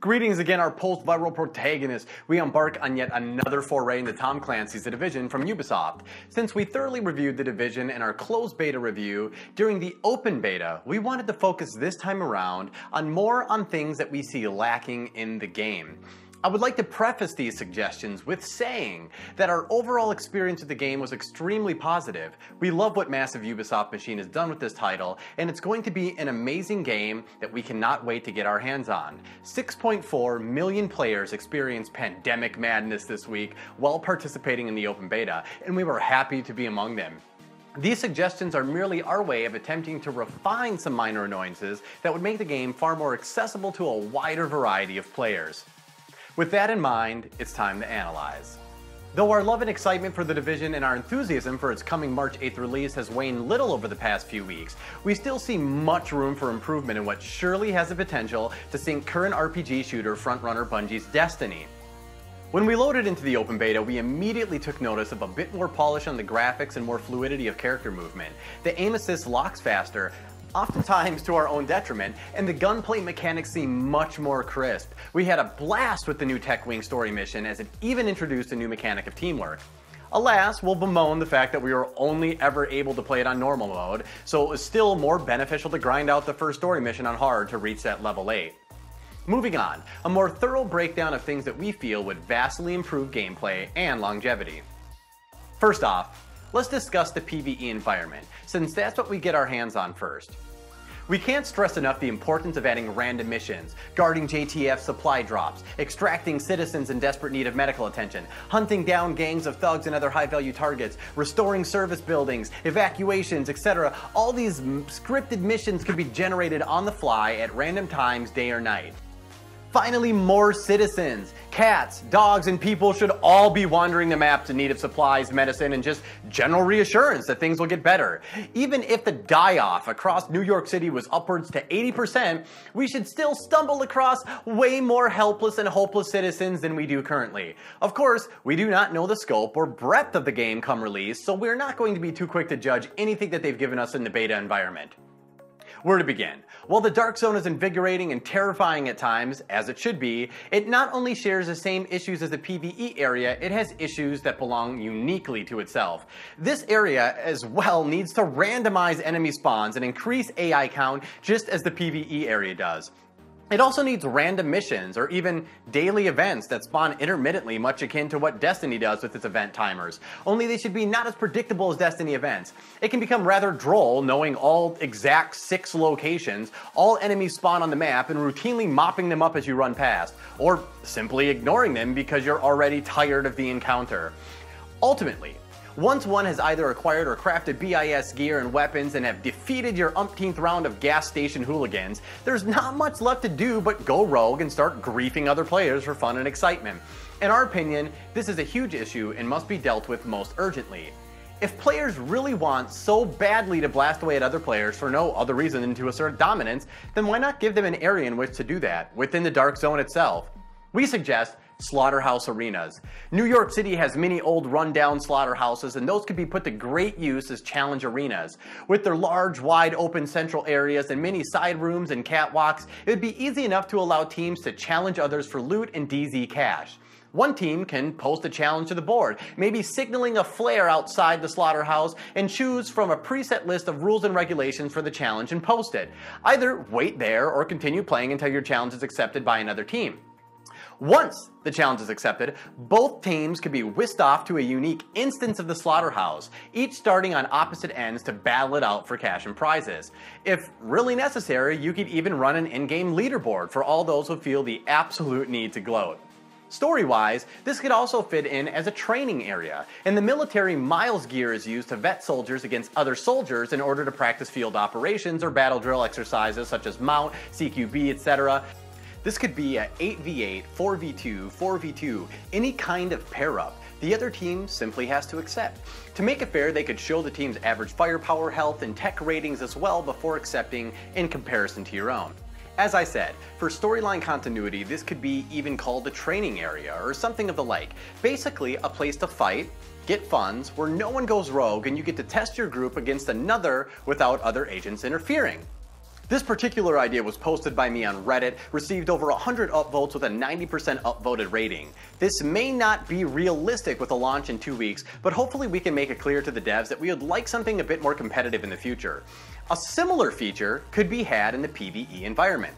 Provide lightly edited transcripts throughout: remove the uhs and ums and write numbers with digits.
Greetings again, our post-viral protagonists. We embark on yet another foray into Tom Clancy's The Division from Ubisoft. Since we thoroughly reviewed The Division in our closed beta review, during the open beta, we wanted to focus this time around more on things that we see lacking in the game. I would like to preface these suggestions with saying that our overall experience with the game was extremely positive. We love what Massive Ubisoft Machine has done with this title, and it's going to be an amazing game that we cannot wait to get our hands on. 6.4 million players experienced pandemic madness this week while participating in the open beta, and we were happy to be among them. These suggestions are merely our way of attempting to refine some minor annoyances that would make the game far more accessible to a wider variety of players. With that in mind, it's time to analyze. Though our love and excitement for The Division and our enthusiasm for its coming March 8th release has waned little over the past few weeks, we still see much room for improvement in what surely has the potential to sink current RPG shooter frontrunner Bungie's Destiny. When we loaded into the open beta, we immediately took notice of a bit more polish on the graphics and more fluidity of character movement. The aim assist locks faster, oftentimes to our own detriment, and the gunplay mechanics seem much more crisp. We had a blast with the new Tech Wing story mission, as it even introduced a new mechanic of teamwork. Alas, we'll bemoan the fact that we were only ever able to play it on normal mode, so it was still more beneficial to grind out the first story mission on hard to reach that level 8. Moving on, a more thorough breakdown of things that we feel would vastly improve gameplay and longevity. First off, let's discuss the PvE environment, since that's what we get our hands on first. We can't stress enough the importance of adding random missions, guarding JTF supply drops, extracting citizens in desperate need of medical attention, hunting down gangs of thugs and other high-value targets, restoring service buildings, evacuations, etc. All these scripted missions could be generated on the fly at random times, day or night. Finally, more citizens. Cats, dogs, and people should all be wandering the maps in need of supplies, medicine, and just general reassurance that things will get better. Even if the die-off across New York City was upwards to 80%, we should still stumble across way more helpless and hopeless citizens than we do currently. Of course, we do not know the scope or breadth of the game come release, so we're not going to be too quick to judge anything that they've given us in the beta environment. Where to begin? While the Dark Zone is invigorating and terrifying at times, as it should be, it not only shares the same issues as the PvE area, it has issues that belong uniquely to itself. This area as well needs to randomize enemy spawns and increase AI count just as the PvE area does. It also needs random missions or even daily events that spawn intermittently, much akin to what Destiny does with its event timers, only they should be not as predictable as Destiny events. It can become rather droll knowing all exact 6 locations, all enemies spawn on the map, and routinely mopping them up as you run past, or simply ignoring them because you're already tired of the encounter. Ultimately, once one has either acquired or crafted BIS gear and weapons and have defeated your umpteenth round of gas station hooligans, there's not much left to do but go rogue and start griefing other players for fun and excitement. In our opinion, this is a huge issue and must be dealt with most urgently. If players really want so badly to blast away at other players for no other reason than to assert dominance, then why not give them an area in which to do that, within the Dark Zone itself? We suggest slaughterhouse arenas. New York City has many old rundown slaughterhouses, and those could be put to great use as challenge arenas. With their large, wide open central areas and many side rooms and catwalks, it would be easy enough to allow teams to challenge others for loot and DZ cash. One team can post a challenge to the board, maybe signaling a flare outside the slaughterhouse, and choose from a preset list of rules and regulations for the challenge and post it. Either wait there or continue playing until your challenge is accepted by another team. Once the challenge is accepted, both teams could be whisked off to a unique instance of the slaughterhouse, each starting on opposite ends to battle it out for cash and prizes. If really necessary, you could even run an in-game leaderboard for all those who feel the absolute need to gloat. Story-wise, this could also fit in as a training area. In the military, miles gear is used to vet soldiers against other soldiers in order to practice field operations or battle drill exercises such as mount, CQB, etc. This could be a 8v8, 4v2, 4v2, any kind of pair-up. The other team simply has to accept. To make it fair, they could show the team's average firepower, health, and tech ratings as well before accepting in comparison to your own. As I said, for storyline continuity, this could be even called a training area or something of the like. Basically, a place to fight, get funds, where no one goes rogue and you get to test your group against another without other agents interfering. This particular idea was posted by me on Reddit, received over 100 upvotes with a 90% upvoted rating. This may not be realistic with a launch in 2 weeks, but hopefully we can make it clear to the devs that we would like something a bit more competitive in the future. A similar feature could be had in the PvE environment.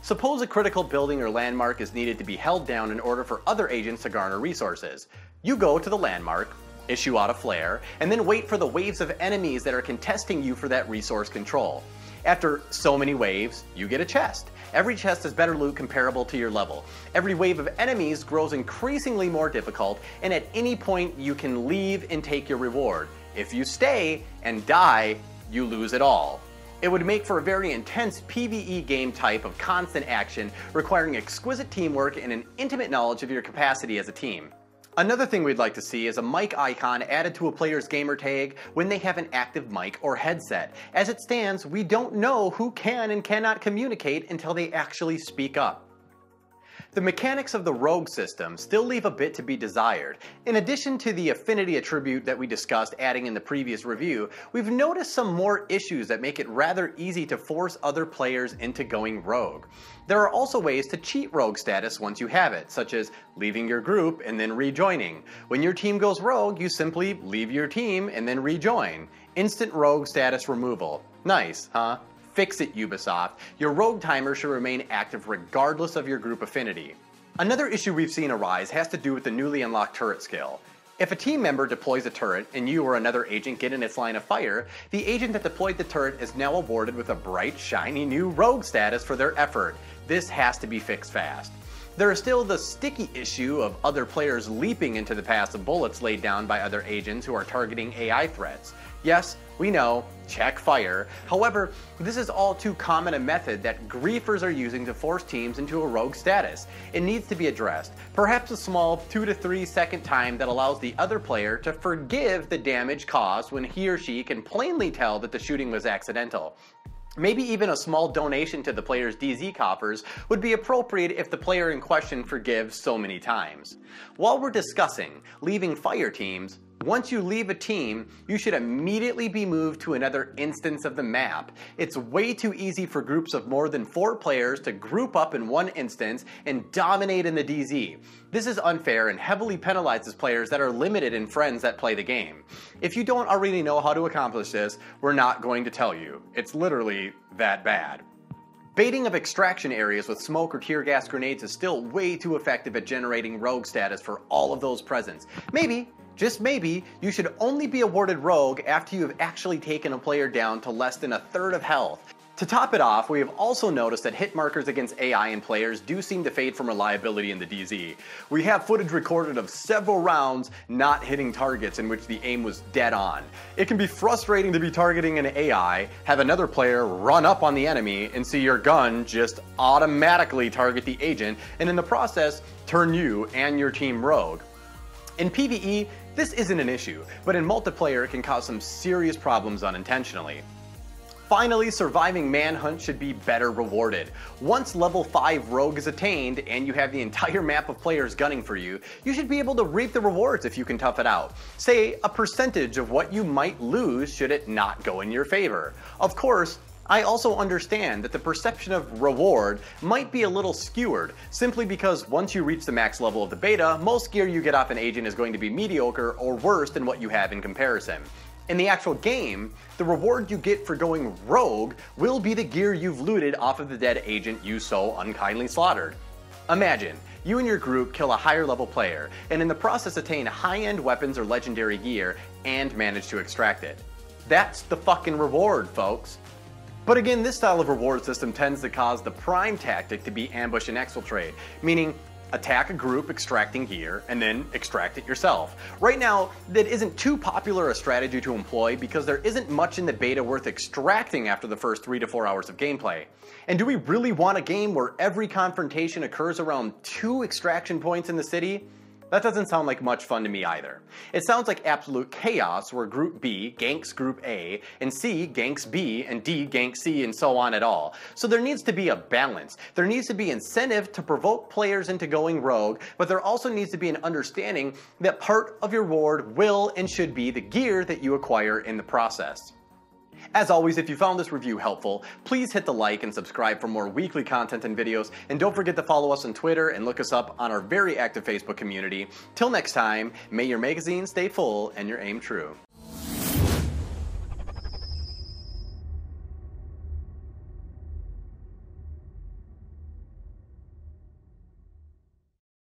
Suppose a critical building or landmark is needed to be held down in order for other agents to garner resources. You go to the landmark, issue out a flare, and then wait for the waves of enemies that are contesting you for that resource control. After so many waves, you get a chest. Every chest has better loot comparable to your level. Every wave of enemies grows increasingly more difficult, and at any point you can leave and take your reward. If you stay and die, you lose it all. It would make for a very intense PvE game type of constant action, requiring exquisite teamwork and an intimate knowledge of your capacity as a team. Another thing we'd like to see is a mic icon added to a player's gamer tag when they have an active mic or headset. As it stands, we don't know who can and cannot communicate until they actually speak up. The mechanics of the rogue system still leave a bit to be desired. In addition to the affinity attribute that we discussed adding in the previous review, we've noticed some more issues that make it rather easy to force other players into going rogue. There are also ways to cheat rogue status once you have it, such as leaving your group and then rejoining. When your team goes rogue, you simply leave your team and then rejoin. Instant rogue status removal. Nice, huh? Fix it, Ubisoft. Your rogue timer should remain active regardless of your group affinity. Another issue we've seen arise has to do with the newly unlocked turret skill. If a team member deploys a turret and you or another agent get in its line of fire, the agent that deployed the turret is now awarded with a bright, shiny new rogue status for their effort. This has to be fixed fast. There is still the sticky issue of other players leaping into the paths of bullets laid down by other agents who are targeting AI threats. Yes, we know, check fire. However, this is all too common a method that griefers are using to force teams into a rogue status. It needs to be addressed. Perhaps a small 2 to 3 second time that allows the other player to forgive the damage caused when he or she can plainly tell that the shooting was accidental. Maybe even a small donation to the player's DZ coffers would be appropriate if the player in question forgives so many times. While we're discussing leaving fire teams, once you leave a team, you should immediately be moved to another instance of the map. It's way too easy for groups of more than 4 players to group up in one instance and dominate in the DZ. This is unfair and heavily penalizes players that are limited in friends that play the game. If you don't already know how to accomplish this, we're not going to tell you. It's literally that bad. Baiting of extraction areas with smoke or tear gas grenades is still way too effective at generating rogue status for all of those presents. Maybe, just maybe, you should only be awarded rogue after you have actually taken a player down to less than 1/3 of health. To top it off, we have also noticed that hit markers against AI and players do seem to fade from reliability in the DZ. We have footage recorded of several rounds not hitting targets in which the aim was dead on. It can be frustrating to be targeting an AI, have another player run up on the enemy, and see your gun just automatically target the agent, and in the process, turn you and your team rogue. In PvE, this isn't an issue, but in multiplayer it can cause some serious problems unintentionally. Finally, surviving manhunt should be better rewarded. Once level 5 rogue is attained and you have the entire map of players gunning for you, you should be able to reap the rewards if you can tough it out. Say, a percentage of what you might lose should it not go in your favor. Of course, I also understand that the perception of reward might be a little skewered, simply because once you reach the max level of the beta, most gear you get off an agent is going to be mediocre or worse than what you have in comparison. In the actual game, the reward you get for going rogue will be the gear you've looted off of the dead agent you so unkindly slaughtered. Imagine, you and your group kill a higher level player, and in the process attain high-end weapons or legendary gear, and manage to extract it. That's the fucking reward, folks. But again, this style of reward system tends to cause the prime tactic to be ambush and exfiltrate, meaning attack a group extracting gear, and then extract it yourself. Right now, that isn't too popular a strategy to employ because there isn't much in the beta worth extracting after the first 3 to 4 hours of gameplay. And do we really want a game where every confrontation occurs around 2 extraction points in the city? That doesn't sound like much fun to me either. It sounds like absolute chaos where Group B ganks Group A, and C ganks B, and D ganks C, and so on at all. So there needs to be a balance. There needs to be incentive to provoke players into going rogue, but there also needs to be an understanding that part of your reward will and should be the gear that you acquire in the process. As always, if you found this review helpful, please hit the like and subscribe for more weekly content and videos, and don't forget to follow us on Twitter and look us up on our very active Facebook community. Till next time, may your magazine stay full and your aim true.